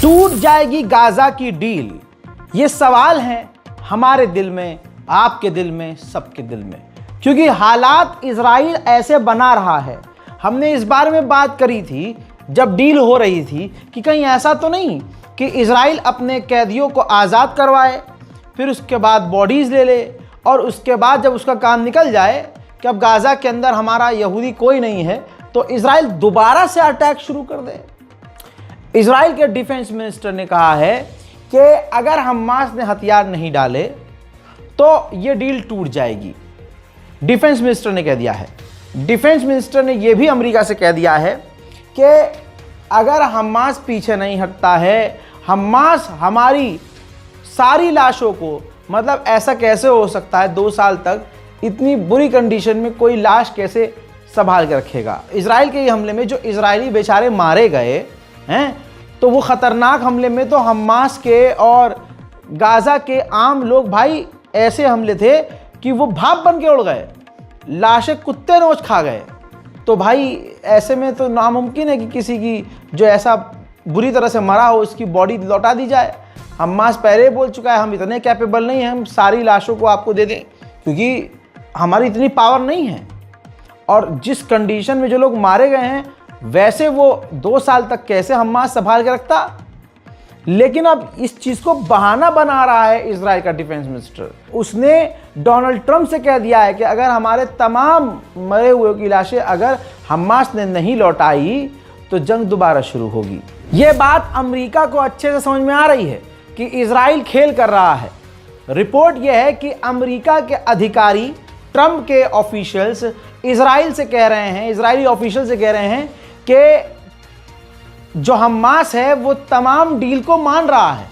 टूट जाएगी गाजा की डील, ये सवाल है हमारे दिल में, आपके दिल में, सबके दिल में, क्योंकि हालात इजराइल ऐसे बना रहा है। हमने इस बारे में बात करी थी जब डील हो रही थी कि कहीं ऐसा तो नहीं कि इजराइल अपने कैदियों को आज़ाद करवाए, फिर उसके बाद बॉडीज़ ले ले, और उसके बाद जब उसका काम निकल जाए कि अब गाज़ा के अंदर हमारा यहूदी कोई नहीं है, तो इजराइल दोबारा से अटैक शुरू कर दे। इजराइल के डिफेंस मिनिस्टर ने कहा है कि अगर हमास ने हथियार नहीं डाले तो ये डील टूट जाएगी। डिफेंस मिनिस्टर ने कह दिया है। डिफेंस मिनिस्टर ने यह भी अमेरिका से कह दिया है कि अगर हमास पीछे नहीं हटता है, हमास हमारी सारी लाशों को, मतलब ऐसा कैसे हो सकता है 2 साल तक इतनी बुरी कंडीशन में कोई लाश कैसे संभाल के रखेगा। इजराइल के ये हमले में जो इजरायली बेचारे मारे गए हैं, तो वो ख़तरनाक हमले में तो हमास के और गाज़ा के आम लोग भाई ऐसे हमले थे कि वो भाप बन के उड़ गए, लाशें कुत्ते नोच खा गए। तो भाई ऐसे में तो नामुमकिन है कि किसी की जो ऐसा बुरी तरह से मरा हो उसकी बॉडी लौटा दी जाए। हमास पहले बोल चुका है हम इतने कैपेबल नहीं हैं हम सारी लाशों को आपको दे दें, क्योंकि हमारी इतनी पावर नहीं है। और जिस कंडीशन में जो लोग मारे गए हैं वैसे वो 2 साल तक कैसे हमास संभाल के रखता। लेकिन अब इस चीज़ को बहाना बना रहा है इजराइल का डिफेंस मिनिस्टर। उसने डोनाल्ड ट्रंप से कह दिया है कि अगर हमारे तमाम मरे हुए की लाशें अगर हमास ने नहीं लौटाई तो जंग दोबारा शुरू होगी। ये बात अमेरिका को अच्छे से समझ में आ रही है कि इजराइल खेल कर रहा है। रिपोर्ट यह है कि अमेरिका के अधिकारी ट्रंप के ऑफिशियल्स इजराइल से कह रहे हैं, इजरायली ऑफिशियल से कह रहे हैं कि जो हमास है वो तमाम डील को मान रहा है,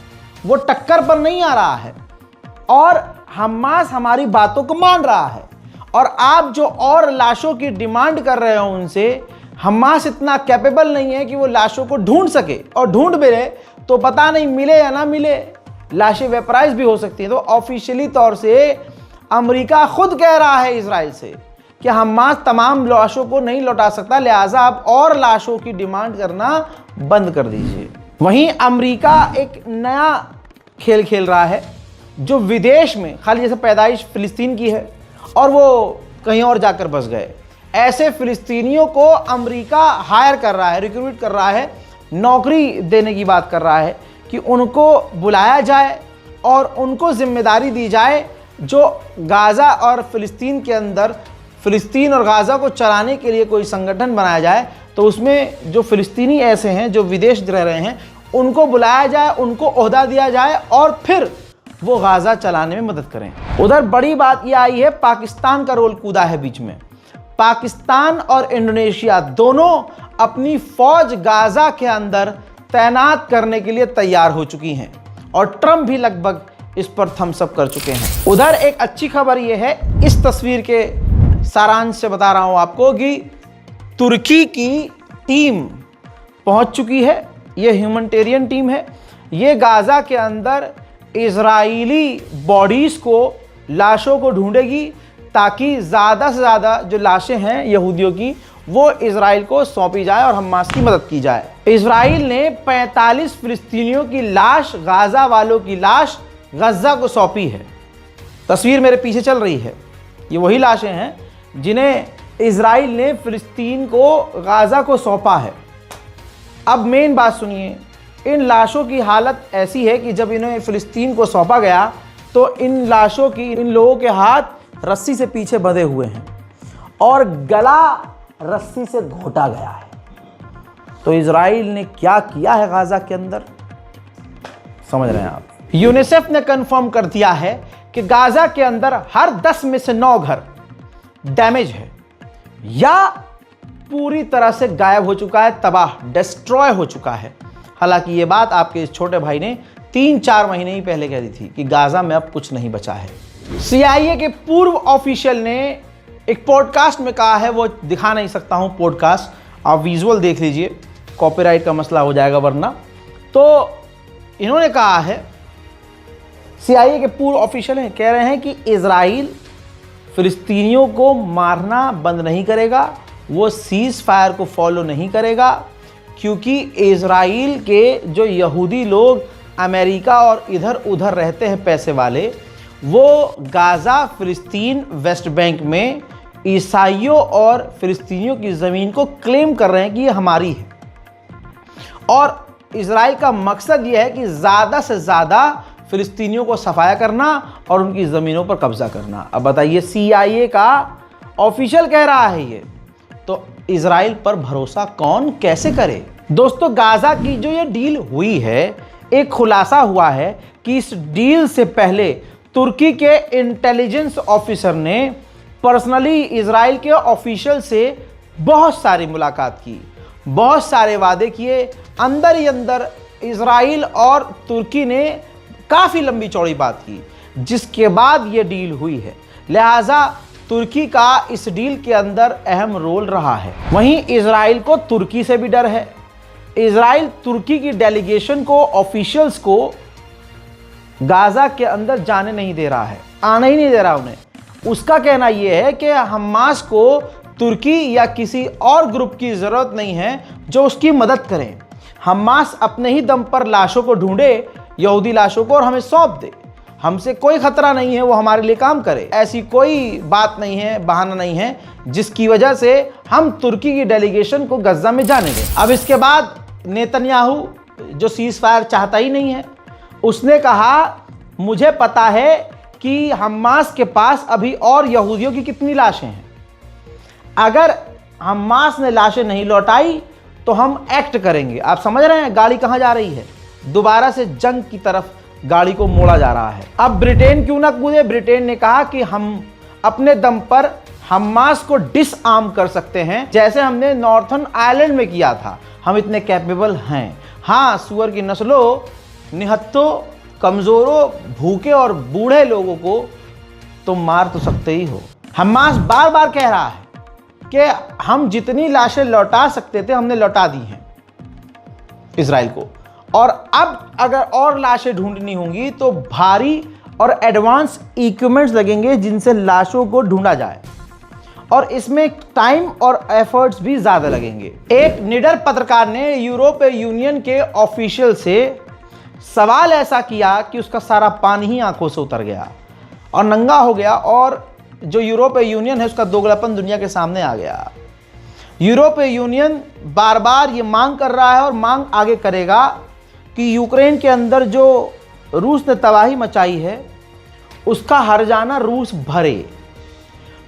वो टक्कर पर नहीं आ रहा है, और हमास हमारी बातों को मान रहा है। और आप जो और लाशों की डिमांड कर रहे हो उनसे, हमास इतना कैपेबल नहीं है कि वो लाशों को ढूंढ सके, और ढूंढ भी रहे तो पता नहीं मिले या ना मिले, लाशें वेपराइज भी हो सकती हैं। तो ऑफिशियली तौर से अमेरिका खुद कह रहा है इजराइल से कि हमास तमाम लाशों को नहीं लौटा सकता, लिहाजा आप और लाशों की डिमांड करना बंद कर दीजिए। वहीं अमेरिका एक नया खेल खेल रहा है जो विदेश में, खाली जैसे पैदाइश फिलिस्तीन की है और वो कहीं और जाकर बस गए, ऐसे फिलिस्तीनियों को अमेरिका हायर कर रहा है, रिक्रूट कर रहा है, नौकरी देने की बात कर रहा है कि उनको बुलाया जाए और उनको जिम्मेदारी दी जाए जो गाज़ा और फिलिस्तीन के अंदर, फिलिस्तीन और गाज़ा को चलाने के लिए कोई संगठन बनाया जाए, तो उसमें जो फिलिस्तीनी ऐसे हैं जो विदेश रह रहे हैं उनको बुलाया जाए, उनको ओहदा दिया जाए और फिर वो गाज़ा चलाने में मदद करें। उधर बड़ी बात यह आई है, पाकिस्तान का रोल कूदा है बीच में। पाकिस्तान और इंडोनेशिया दोनों अपनी फौज गाज़ा के अंदर तैनात करने के लिए तैयार हो चुकी हैं और ट्रंप भी लगभग इस पर थम्स अप कर चुके हैं। उधर एक अच्छी खबर यह है, इस तस्वीर के सारांश से बता रहा हूं आपको कि तुर्की की टीम पहुंच चुकी है। यह ह्यूमैनिटेरियन टीम है। यह गाज़ा के अंदर इजरायली बॉडीज को, लाशों को ढूंढेगी ताकि ज़्यादा से ज़्यादा जो लाशें हैं यहूदियों की वो इजराइल को सौंपी जाए और हमास की मदद की जाए। इजराइल ने 45 फिलिस्तीनियों की लाश, गाज़ा वालों की लाश गज़ा को सौंपी है। तस्वीर मेरे पीछे चल रही है, ये वही लाशें हैं जिन्हें इजराइल ने फिलिस्तीन को, गाज़ा को सौंपा है। अब मेन बात सुनिए, इन लाशों की हालत ऐसी है कि जब इन्हें फिलिस्तीन को सौंपा गया तो इन लाशों की, इन लोगों के हाथ रस्सी से पीछे बंधे हुए हैं और गला रस्सी से घोटा गया है। तो इजराइल ने क्या किया है गाज़ा के अंदर, समझ रहे हैं आप। यूनिसेफ ने कंफर्म कर दिया है कि गाज़ा के अंदर हर 10 में से 9 घर डैमेज है या पूरी तरह से गायब हो चुका है, तबाह, डिस्ट्रॉय हो चुका है। हालांकि ये बात आपके इस छोटे भाई ने 3-4 महीने ही पहले कह दी थी कि गाज़ा में अब कुछ नहीं बचा है। CIA के पूर्व ऑफिशियल ने एक पॉडकास्ट में कहा है, वो दिखा नहीं सकता हूं पॉडकास्ट, आप विजुअल देख लीजिए, कॉपीराइट का मसला हो जाएगा वरना। तो इन्होंने कहा है, CIA के पूर्व ऑफिशियल हैं, कह रहे हैं कि इजराइल फिलिस्तीनियों को मारना बंद नहीं करेगा, वो सीज फायर को फॉलो नहीं करेगा, क्योंकि इज़राइल के जो यहूदी लोग अमेरिका और इधर उधर रहते हैं पैसे वाले, वो गाज़ा, फ़िलिस्तीन, वेस्ट बैंक में ईसाइयों और फ़िलिस्तीनियों की ज़मीन को क्लेम कर रहे हैं कि ये हमारी है। और इज़राइल का मकसद ये है कि ज़्यादा से ज़्यादा फ़िलिस्तीनियों को सफाया करना और उनकी ज़मीनों पर कब्ज़ा करना। अब बताइए, CIA का ऑफिशियल कह रहा है ये, तो इज़राइल पर भरोसा कौन कैसे करे। दोस्तों, गाज़ा की जो ये डील हुई है, एक खुलासा हुआ है कि इस डील से पहले तुर्की के इंटेलिजेंस ऑफिसर ने पर्सनली इज़राइल के ऑफिशियल से बहुत सारी मुलाकात की, बहुत सारे वादे किए। अंदर ही अंदर इज़राइल और तुर्की ने काफ़ी लंबी चौड़ी बात की, जिसके बाद ये डील हुई है। लिहाजा तुर्की का इस डील के अंदर अहम रोल रहा है। वहीं इज़राइल को तुर्की से भी डर है। इज़राइल तुर्की की डेलीगेशन को, ऑफिशियल्स को गाज़ा के अंदर जाने नहीं दे रहा है, आने ही नहीं दे रहा उन्हें। उसका कहना यह है कि हमास को तुर्की या किसी और ग्रुप की ज़रूरत नहीं है जो उसकी मदद करें। हमास अपने ही दम पर लाशों को ढूंढे, यहूदी लाशों को, और हमें सौंप दे। हमसे कोई खतरा नहीं है, वो हमारे लिए काम करे। ऐसी कोई बात नहीं है, बहाना नहीं है जिसकी वजह से हम तुर्की की डेलीगेशन को गज़ा में जाने दें। अब इसके बाद नेतन्याहू, जो सीज़ फायर चाहता ही नहीं है, उसने कहा मुझे पता है कि हमास के पास अभी और यहूदियों की कितनी लाशें हैं। अगर हमास ने लाशें नहीं लौटाई तो हम एक्ट करेंगे। आप समझ रहे हैं गाड़ी कहां जा रही है? दोबारा से जंग की तरफ गाड़ी को मोड़ा जा रहा है। अब ब्रिटेन क्यों ना कूदे? ब्रिटेन ने कहा कि हम अपने दम पर हमास को डिसआर्म कर सकते हैं, जैसे हमने नॉर्थर्न आयरलैंड में किया था। हम इतने कैपेबल हैं। हाँ, सुअर की नस्लों, निहत्तों, कमज़ोरों, भूखे और बूढ़े लोगों को तुम मार तो सकते ही हो। हमास बार बार कह रहा है कि हम जितनी लाशें लौटा सकते थे हमने लौटा दी हैं इज़राइल को, और अब अगर और लाशें ढूंढनी होंगी तो भारी और एडवांस इक्विपमेंट्स लगेंगे जिनसे लाशों को ढूंढा जाए, और इसमें टाइम और एफर्ट्स भी ज़्यादा लगेंगे। एक निडर पत्रकार ने यूरोपीय यूनियन के ऑफिशियल से सवाल ऐसा किया कि उसका सारा पानी ही आंखों से उतर गया और नंगा हो गया, और जो यूरोपीय यूनियन है उसका दोगलापन दुनिया के सामने आ गया। यूरोपीय यूनियन बार बार ये मांग कर रहा है और मांग आगे करेगा कि यूक्रेन के अंदर जो रूस ने तबाही मचाई है उसका हर्जाना रूस भरे।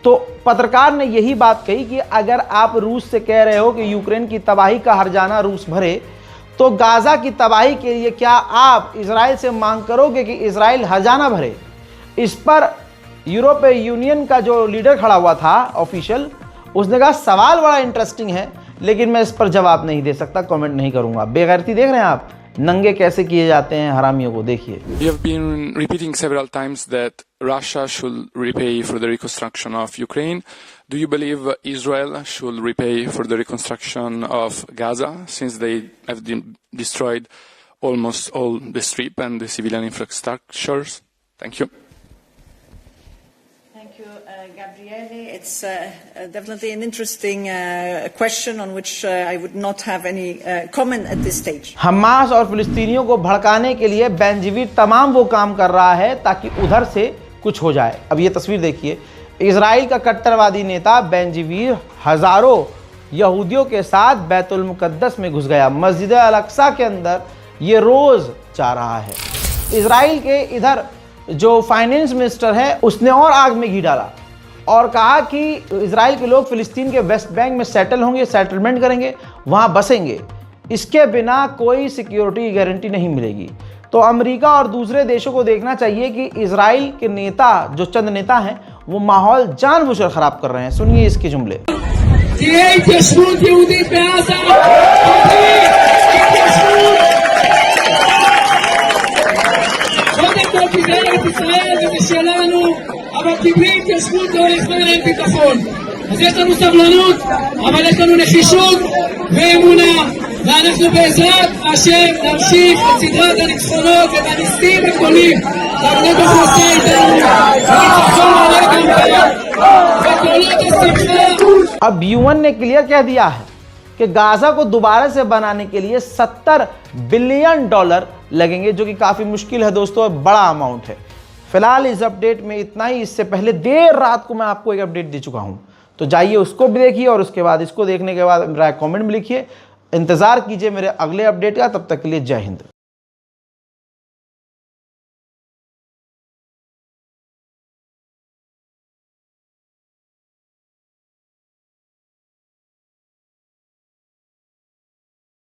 तो पत्रकार ने यही बात कही कि अगर आप रूस से कह रहे हो कि यूक्रेन की तबाही का हर्जाना रूस भरे, तो गाज़ा की तबाही के लिए क्या आप इज़राइल से मांग करोगे कि इज़राइल हर्जाना भरे? इस पर यूरोपीय यूनियन का जो लीडर खड़ा हुआ था ऑफिशियल, उसने कहा सवाल बड़ा इंटरेस्टिंग है, लेकिन मैं इस पर जवाब नहीं दे सकता, कमेंट नहीं करूंगा। बेगैरती देख रहे हैं आप, नंगे कैसे किए जाते हैं हरामियों को, देखिए। You have been repeating several times that Russia should repay for the reconstruction of Ukraine. Do you believe Israel should repay for the reconstruction of Gaza, since they have destroyed almost all the strip and the civilian infrastructures? Thank you. Thank you, Gabriele. It's definitely an interesting question on which I would not have any comment at this stage. Hamas और फिलिस्तीनियों को भड़काने के लिए बेंजीवीर तमाम वो काम कर रहा है ताकि उधर से कुछ हो जाए। अब ये तस्वीर देखिए, इजराइल का कट्टरवादी नेता बेंजीवीर हजारों यहूदियों के साथ बैतुल मुकद्दस में घुस गया। मस्जिद अल अक्सा के अंदर ये रोज जा रहा है। इजराइल के इधर जो फाइनेंस मिनिस्टर है उसने और आग में घी डाला और कहा कि इजराइल के लोग फिलिस्तीन के वेस्ट बैंक में सेटल होंगे, सेटलमेंट करेंगे, वहाँ बसेंगे। इसके बिना कोई सिक्योरिटी की गारंटी नहीं मिलेगी। तो अमेरिका और दूसरे देशों को देखना चाहिए कि इजराइल के नेता, जो चंद नेता हैं, वो माहौल जानबूझकर खराब कर रहे हैं। सुनिए इसके जुमले। אבל קיבלי התיישבות לא לפני להם ביטחון. אז יש לנו סבלנות, אבל יש לנו נחישות ואמונה, ואנחנו בעזרת השם נמשיך את סדרת הניצחונות ואת הניסים הגדולים. והקדוש ברוך הוא עושה איתנו, וניצחון מלא גם ביד, וקולות השמחה. अब यूएन ने क्लियर कह दिया है कि गाज़ा को दोबारा से बनाने के लिए $70 बिलियन लगेंगे, जो कि काफ़ी मुश्किल है दोस्तों, बड़ा अमाउंट है। फिलहाल इस अपडेट में इतना ही। इससे पहले देर रात को मैं आपको एक अपडेट दे चुका हूं, तो जाइए उसको भी देखिए और उसके बाद इसको देखने के बाद मेरा कमेंट में लिखिए। इंतज़ार कीजिए मेरे अगले अपडेट का। तब तक के लिए जय हिंद।